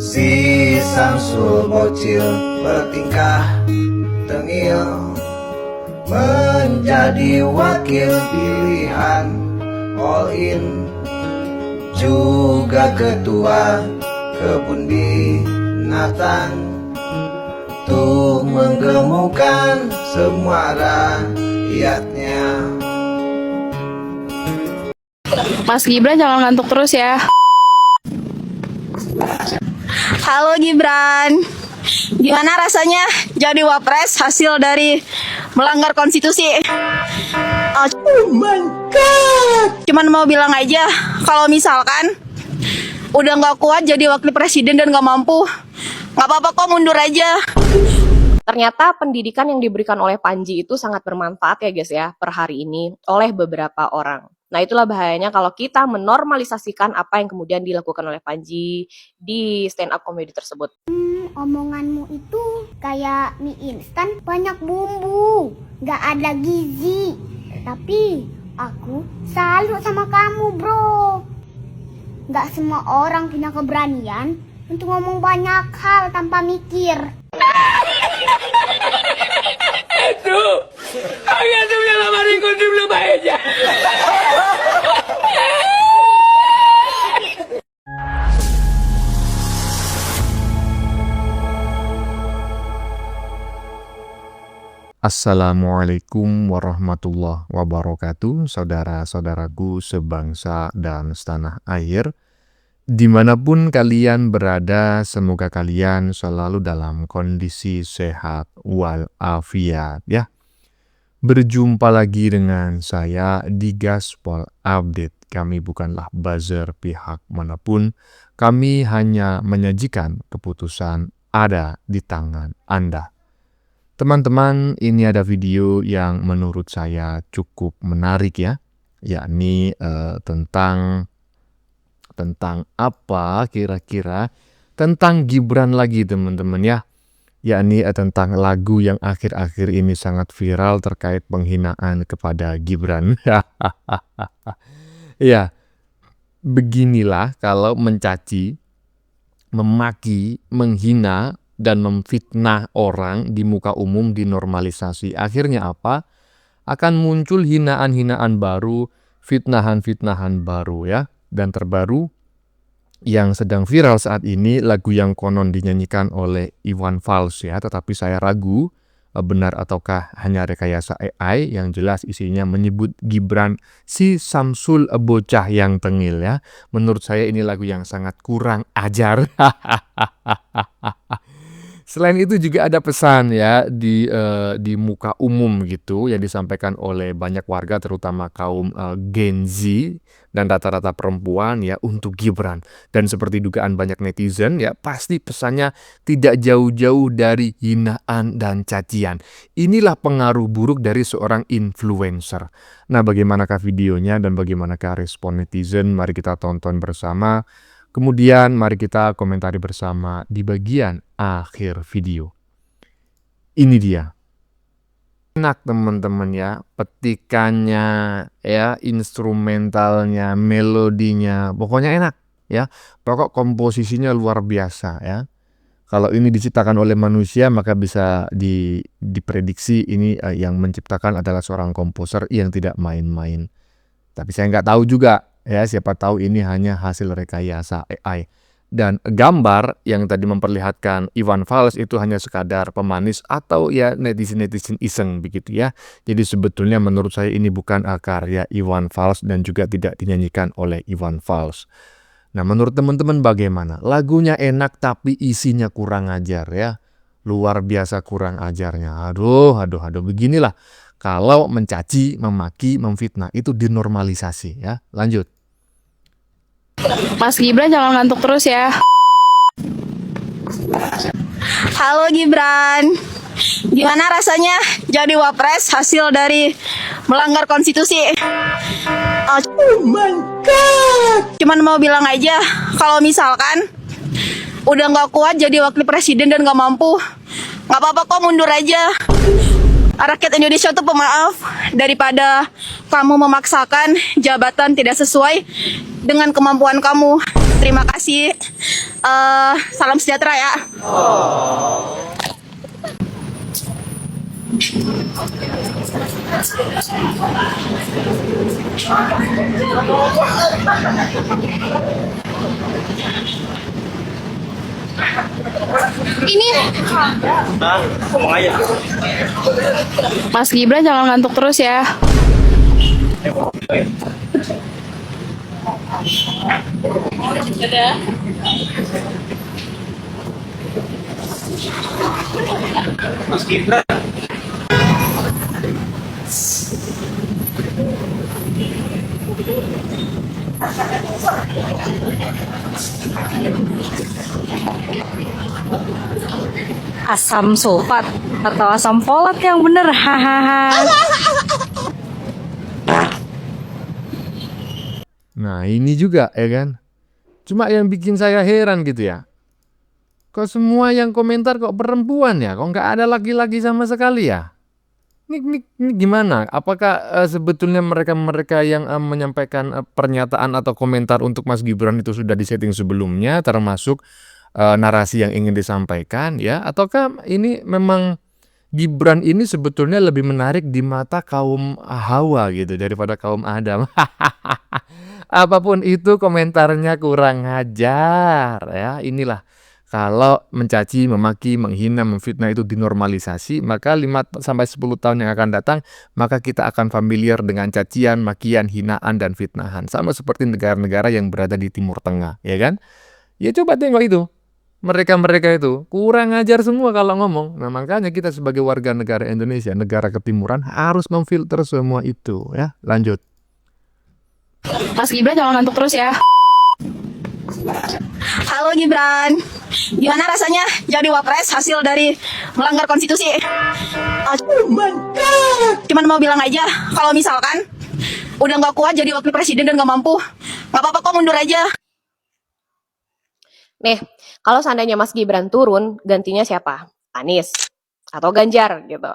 Si Samsul bocil bertingkah tengil, menjadi wakil pilihan all in, juga ketua kebun binatang, untuk menggemukkan semua rakyatnya. Mas Gibran jangan ngantuk terus ya. Halo Gibran, gimana rasanya jadi wapres hasil dari melanggar konstitusi? Oh my god. Cuman mau bilang aja, kalau misalkan udah nggak kuat jadi wakil presiden dan nggak mampu, nggak apa-apa kok, mundur aja. Ternyata pendidikan yang diberikan oleh Panji itu sangat bermanfaat ya guys ya per hari ini oleh beberapa orang. Nah itulah bahayanya kalau kita menormalisasikan apa yang kemudian dilakukan oleh Panji di stand up comedy tersebut. Omonganmu itu kayak mie instan banyak bumbu, gak ada gizi. Tapi aku salut sama kamu bro. Gak semua orang punya keberanian untuk ngomong banyak hal tanpa mikir. Assalamualaikum warahmatullahi wabarakatuh, saudara-saudaraku sebangsa dan setanah air. Dimanapun kalian berada, semoga kalian selalu dalam kondisi sehat walafiat ya. Berjumpa lagi dengan saya di Gaspol Update. Kami bukanlah buzzer pihak manapun, kami hanya menyajikan keputusan ada di tangan Anda. Teman-teman, ini ada video yang menurut saya cukup menarik ya, yakni tentang apa kira-kira, tentang Gibran lagi teman-teman ya, yakni tentang lagu yang akhir-akhir ini sangat viral terkait penghinaan kepada Gibran. Ya, beginilah kalau mencaci, memaki, menghina, dan memfitnah orang di muka umum dinormalisasi. Akhirnya apa? Akan muncul hinaan-hinaan baru, fitnahan-fitnahan baru ya. Dan terbaru yang sedang viral saat ini, lagu yang konon dinyanyikan oleh Iwan Fals ya. Tetapi saya ragu benar ataukah hanya rekayasa AI, yang jelas isinya menyebut Gibran si Samsul bocah yang tengil ya. Menurut saya ini lagu yang sangat kurang ajar. Selain itu juga ada pesan ya di muka umum gitu yang disampaikan oleh banyak warga, terutama kaum Gen Z dan rata-rata perempuan ya untuk Gibran. Dan seperti dugaan banyak netizen ya, pasti pesannya tidak jauh-jauh dari hinaan dan cacian. Inilah pengaruh buruk dari seorang influencer. Nah, bagaimanakah videonya dan bagaimanakah respon netizen? Mari kita tonton bersama. Kemudian mari kita komentari bersama di bagian akhir video. Ini dia. Enak teman-teman ya, petikannya ya, instrumentalnya, melodinya, pokoknya enak ya. Pokok komposisinya luar biasa ya. Kalau ini diciptakan oleh manusia, maka bisa diprediksi ini yang menciptakan adalah seorang komposer yang tidak main-main. Tapi saya nggak tahu juga. Ya, siapa tahu ini hanya hasil rekayasa AI. Dan gambar yang tadi memperlihatkan Iwan Fals itu hanya sekadar pemanis atau ya netizen-netizen iseng begitu ya. Jadi sebetulnya menurut saya ini bukan karya Iwan Fals dan juga tidak dinyanyikan oleh Iwan Fals. Nah, menurut teman-teman bagaimana? Lagunya enak tapi isinya kurang ajar ya. Luar biasa kurang ajarnya. Aduh, beginilah. Kalau mencaci, memaki, memfitnah itu dinormalisasi ya. Lanjut. Mas Gibran jangan ngantuk terus ya. Halo Gibran, gimana rasanya jadi wapres hasil dari melanggar konstitusi? Oh my god. Cuman mau bilang aja, kalau misalkan udah nggak kuat jadi wakil presiden dan nggak mampu, nggak apa-apa kok, mundur aja. Rakyat Indonesia tuh pemaaf daripada kamu memaksakan jabatan tidak sesuai dengan kemampuan kamu. Terima kasih. Salam sejahtera ya. Ini Mas Gibran jangan ngantuk terus ya. Asam sulfat atau asam folat yang bener, hahaha. Nah, ini juga ya kan. Cuma yang bikin saya heran gitu ya. Kok semua yang komentar kok perempuan ya? Kok nggak ada laki-laki sama sekali ya? Ini gimana? Apakah sebetulnya mereka-mereka yang menyampaikan pernyataan atau komentar untuk Mas Gibran itu sudah disetting sebelumnya, termasuk narasi yang ingin disampaikan ya? Ataukah ini memang Gibran ini sebetulnya lebih menarik di mata kaum Hawa gitu daripada kaum Adam? Apapun itu komentarnya kurang ajar ya. Inilah kalau mencaci, memaki, menghina, memfitnah itu dinormalisasi, maka 5-10 tahun yang akan datang, maka kita akan familiar dengan cacian, makian, hinaan, dan fitnahan. Sama seperti negara-negara yang berada di Timur Tengah, ya kan? Ya coba tengok itu. Mereka-mereka itu kurang ajar semua kalau ngomong. Nah makanya kita sebagai warga negara Indonesia, negara ketimuran, harus memfilter semua itu ya. Lanjut. Mas Gibran jangan ngantuk terus ya. halo Gibran. Gimana rasanya jadi wapres hasil dari melanggar konstitusi? Cuman mau bilang aja kalau misalkan udah nggak kuat jadi wakil presiden dan nggak mampu, nggak apa-apa kok mundur aja. Nih, kalau seandainya Mas Gibran turun, gantinya siapa? Anies atau Ganjar gitu.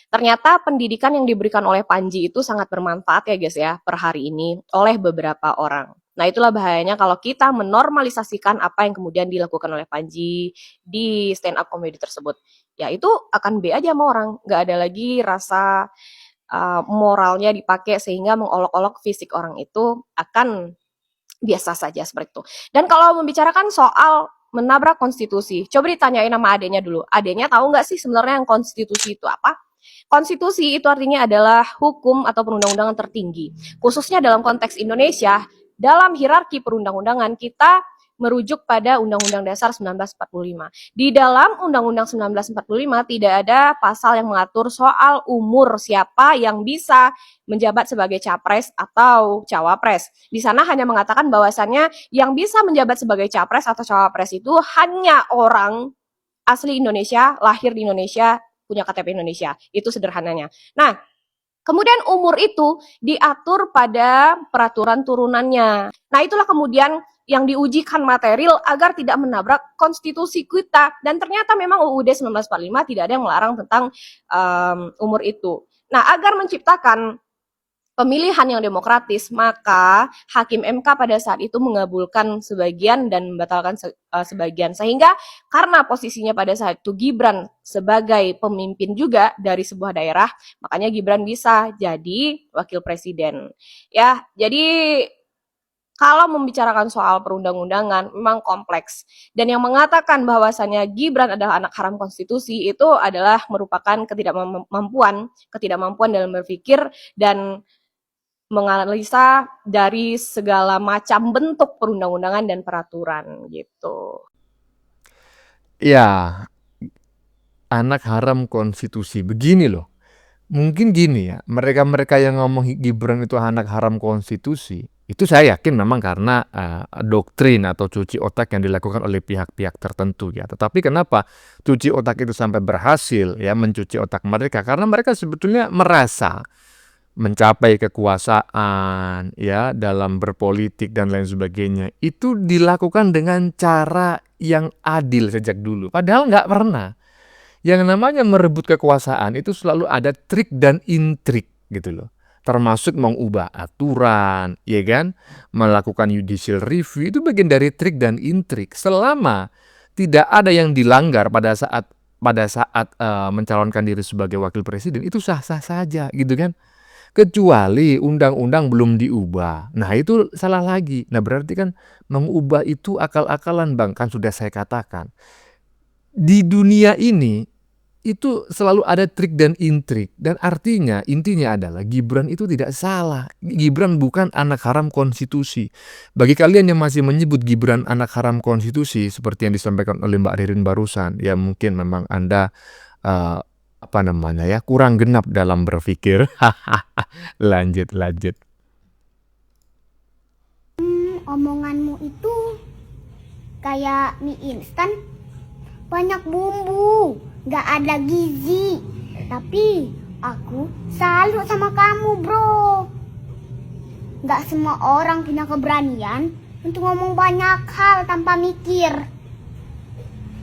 Ternyata pendidikan yang diberikan oleh Panji itu sangat bermanfaat ya guys ya per hari ini oleh beberapa orang. Nah itulah bahayanya kalau kita menormalisasikan apa yang kemudian dilakukan oleh Panji di stand up comedy tersebut. Ya itu akan B aja sama orang, nggak ada lagi rasa moralnya dipakai sehingga mengolok-olok fisik orang itu akan biasa saja seperti itu. Dan kalau membicarakan soal menabrak konstitusi, coba ditanyain sama adenya dulu. Adenya tahu nggak sih sebenarnya yang konstitusi itu apa? Konstitusi itu artinya adalah hukum atau perundang-undangan tertinggi. Khususnya dalam konteks Indonesia, dalam hierarki perundang-undangan kita merujuk pada Undang-Undang Dasar 1945. Di dalam Undang-Undang 1945 tidak ada pasal yang mengatur soal umur siapa yang bisa menjabat sebagai capres atau cawapres. Di sana hanya mengatakan bahwasannya yang bisa menjabat sebagai capres atau cawapres itu hanya orang asli Indonesia, lahir di Indonesia, punya KTP Indonesia. Itu sederhananya. Nah, kemudian umur itu diatur pada peraturan turunannya. Nah, itulah kemudian yang diujikan material agar tidak menabrak konstitusi kita. Dan ternyata memang UUD 1945 tidak ada yang melarang tentang umur itu. Nah, agar menciptakan pemilihan yang demokratis, maka Hakim MK pada saat itu mengabulkan sebagian dan membatalkan sebagian. Sehingga karena posisinya pada saat itu Gibran sebagai pemimpin juga dari sebuah daerah, makanya Gibran bisa jadi wakil presiden. Ya, jadi kalau membicarakan soal perundang-undangan memang kompleks. Dan yang mengatakan bahwasannya Gibran adalah anak haram konstitusi itu adalah merupakan ketidakmampuan dalam berpikir dan menganalisa dari segala macam bentuk perundang-undangan dan peraturan gitu. Ya, anak haram konstitusi. Begini loh. Mungkin gini ya, mereka-mereka yang ngomong Gibran itu anak haram konstitusi, itu saya yakin memang karena doktrin atau cuci otak yang dilakukan oleh pihak-pihak tertentu ya. Tetapi kenapa cuci otak itu sampai berhasil ya mencuci otak mereka? Karena mereka sebetulnya merasa mencapai kekuasaan ya dalam berpolitik dan lain sebagainya itu dilakukan dengan cara yang adil sejak dulu. Padahal nggak pernah. Yang namanya merebut kekuasaan itu selalu ada trik dan intrik gitu loh. Termasuk mengubah aturan, ya kan? Melakukan judicial review itu bagian dari trik dan intrik. Selama tidak ada yang dilanggar pada saat mencalonkan diri sebagai wakil presiden, itu sah-sah saja gitu kan. Kecuali undang-undang belum diubah. Nah itu salah lagi. Nah berarti kan mengubah itu akal-akalan Bang, kan sudah saya katakan. Di dunia ini itu selalu ada trik dan intrik, dan intinya adalah Gibran itu tidak salah. Gibran bukan anak haram konstitusi. Bagi kalian yang masih menyebut Gibran anak haram konstitusi seperti yang disampaikan oleh Mbak Ririn barusan, ya mungkin memang Anda kurang genap dalam berpikir. Lanjut. Omonganmu itu kayak mie instan, banyak bumbu, gak ada gizi. Tapi aku salut sama kamu bro. Gak semua orang punya keberanian untuk ngomong banyak hal tanpa mikir.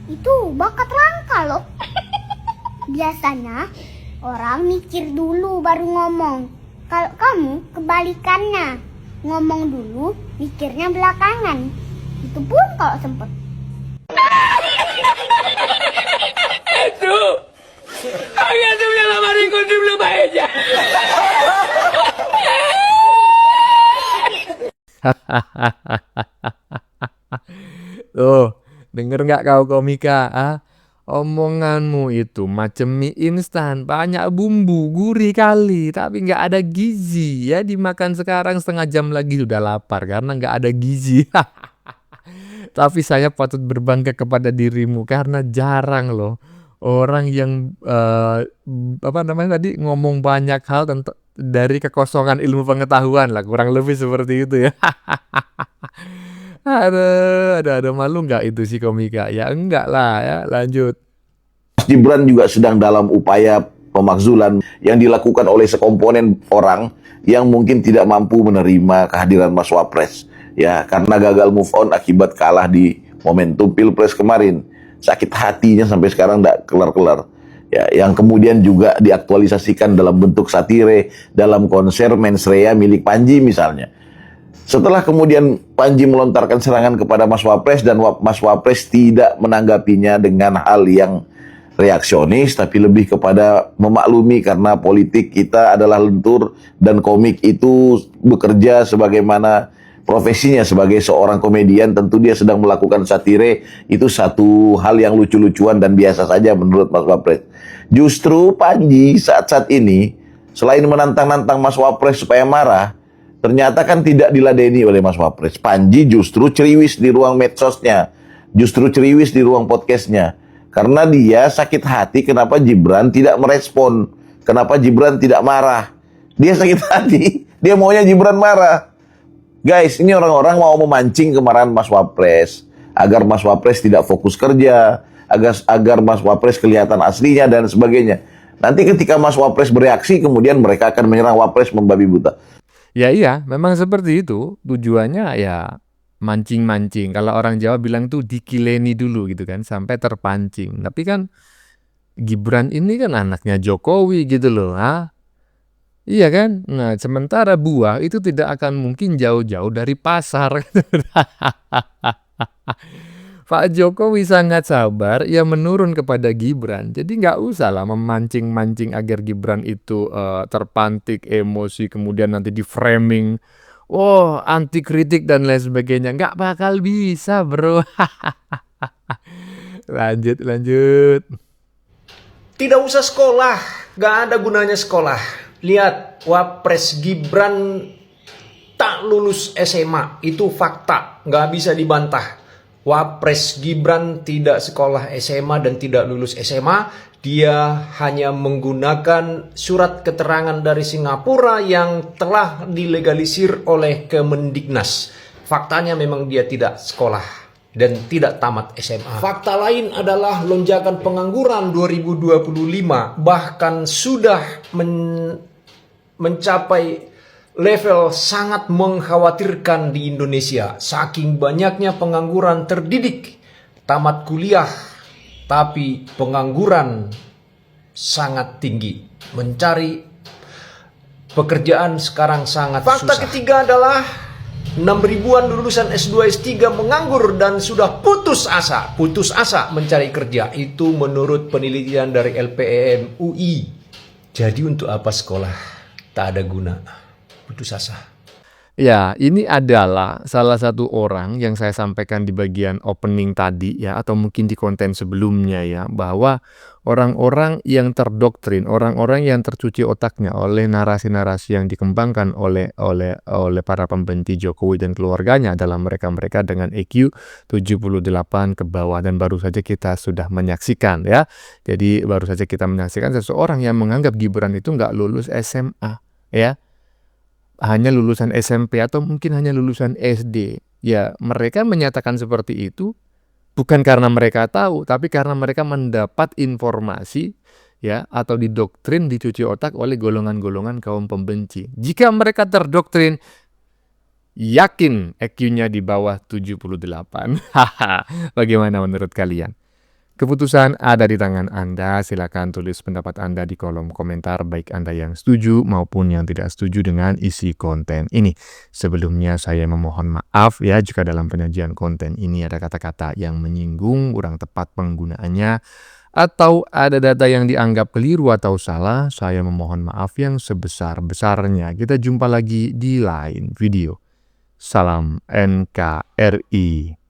Itu bakat langka loh. Biasanya orang mikir dulu baru ngomong. Kalau kamu kebalikannya, ngomong dulu, mikirnya belakangan. Itu pun kalau sempet. Tuh, denger nggak kau komika? Omonganmu itu macam mie instan, banyak bumbu, gurih kali, tapi nggak ada gizi. Ya dimakan sekarang, setengah jam lagi sudah lapar karena nggak ada gizi. Tapi saya patut berbangga kepada dirimu karena jarang loh orang yang ngomong banyak hal dari kekosongan ilmu pengetahuan lah, kurang lebih seperti itu ya. Ada malu nggak itu si komika? Ya enggak lah ya, lanjut. Gibran juga sedang dalam upaya pemakzulan yang dilakukan oleh sekomponen orang yang mungkin tidak mampu menerima kehadiran Mas Wapres. Ya, karena gagal move on akibat kalah di momentum Pilpres kemarin. Sakit hatinya sampai sekarang tidak kelar-kelar. Ya, yang kemudian juga diaktualisasikan dalam bentuk satire dalam konser Mensreya milik Panji misalnya. Setelah kemudian Panji melontarkan serangan kepada Mas Wapres dan Mas Wapres tidak menanggapinya dengan hal yang reaksionis, tapi lebih kepada memaklumi karena politik kita adalah lentur dan komik itu bekerja sebagaimana profesinya sebagai seorang komedian. Tentu dia sedang melakukan satire, itu satu hal yang lucu-lucuan dan biasa saja menurut Mas Wapres. Justru Panji saat-saat ini selain menantang-nantang Mas Wapres supaya marah, ternyata kan tidak diladeni oleh Mas Wapres. Panji justru ceriwis di ruang medsosnya, justru ceriwis di ruang podcastnya. Karena dia sakit hati kenapa Gibran tidak merespon, kenapa Gibran tidak marah. Dia sakit hati, dia maunya Gibran marah. Guys, ini orang-orang mau memancing kemarahan Mas Wapres, agar Mas Wapres tidak fokus kerja, agar Mas Wapres kelihatan aslinya dan sebagainya. Nanti ketika Mas Wapres bereaksi, kemudian mereka akan menyerang Wapres membabi buta. Ya iya, memang seperti itu. Tujuannya ya mancing-mancing. Kalau orang Jawa bilang tuh dikileni dulu gitu kan, sampai terpancing. Tapi kan Gibran ini kan anaknya Jokowi gitu loh. Iya kan? Nah, sementara buah itu tidak akan mungkin jauh-jauh dari pasar. Pak Jokowi sangat sabar, ya menurun kepada Gibran. Jadi nggak usah lah memancing-mancing agar Gibran itu terpantik emosi, kemudian nanti di framing, anti kritik dan lain sebagainya. Nggak bakal bisa bro. Lanjut. Tidak usah sekolah, nggak ada gunanya sekolah. Lihat, Wapres Gibran tak lulus SMA, itu fakta, nggak bisa dibantah. Wapres Gibran tidak sekolah SMA dan tidak lulus SMA. Dia hanya menggunakan surat keterangan dari Singapura yang telah dilegalisir oleh Kemendiknas. Faktanya memang dia tidak sekolah dan tidak tamat SMA. Fakta lain adalah lonjakan pengangguran 2025 bahkan sudah mencapai level sangat mengkhawatirkan di Indonesia. Saking banyaknya pengangguran terdidik, tamat kuliah, tapi pengangguran sangat tinggi. Mencari pekerjaan sekarang sangat susah. Fakta ketiga adalah 6 ribuan lulusan S2, S3 menganggur dan sudah putus asa mencari kerja. Itu menurut penelitian dari LPM UI. Jadi untuk apa sekolah? Tak ada guna. Putus asa. Ya, ini adalah salah satu orang yang saya sampaikan di bagian opening tadi ya, atau mungkin di konten sebelumnya ya, bahwa orang-orang yang terdoktrin, orang-orang yang tercuci otaknya oleh narasi-narasi yang dikembangkan oleh para pembenci Jokowi dan keluarganya adalah mereka-mereka dengan EQ 78 ke bawah, dan baru saja kita sudah menyaksikan ya. Jadi baru saja kita menyaksikan seseorang yang menganggap Gibran itu nggak lulus SMA ya. Hanya lulusan SMP atau mungkin hanya lulusan SD. Ya, mereka menyatakan seperti itu bukan karena mereka tahu, tapi karena mereka mendapat informasi ya, atau didoktrin, dicuci otak oleh golongan-golongan kaum pembenci. Jika mereka terdoktrin, yakin EQ-nya di bawah 78. Bagaimana menurut kalian? Keputusan ada di tangan Anda. Silakan tulis pendapat Anda di kolom komentar, baik Anda yang setuju maupun yang tidak setuju dengan isi konten ini. Sebelumnya saya memohon maaf ya jika dalam penyajian konten ini ada kata-kata yang menyinggung, kurang tepat penggunaannya, atau ada data yang dianggap keliru atau salah. Saya memohon maaf yang sebesar-besarnya. Kita jumpa lagi di lain video. Salam NKRI.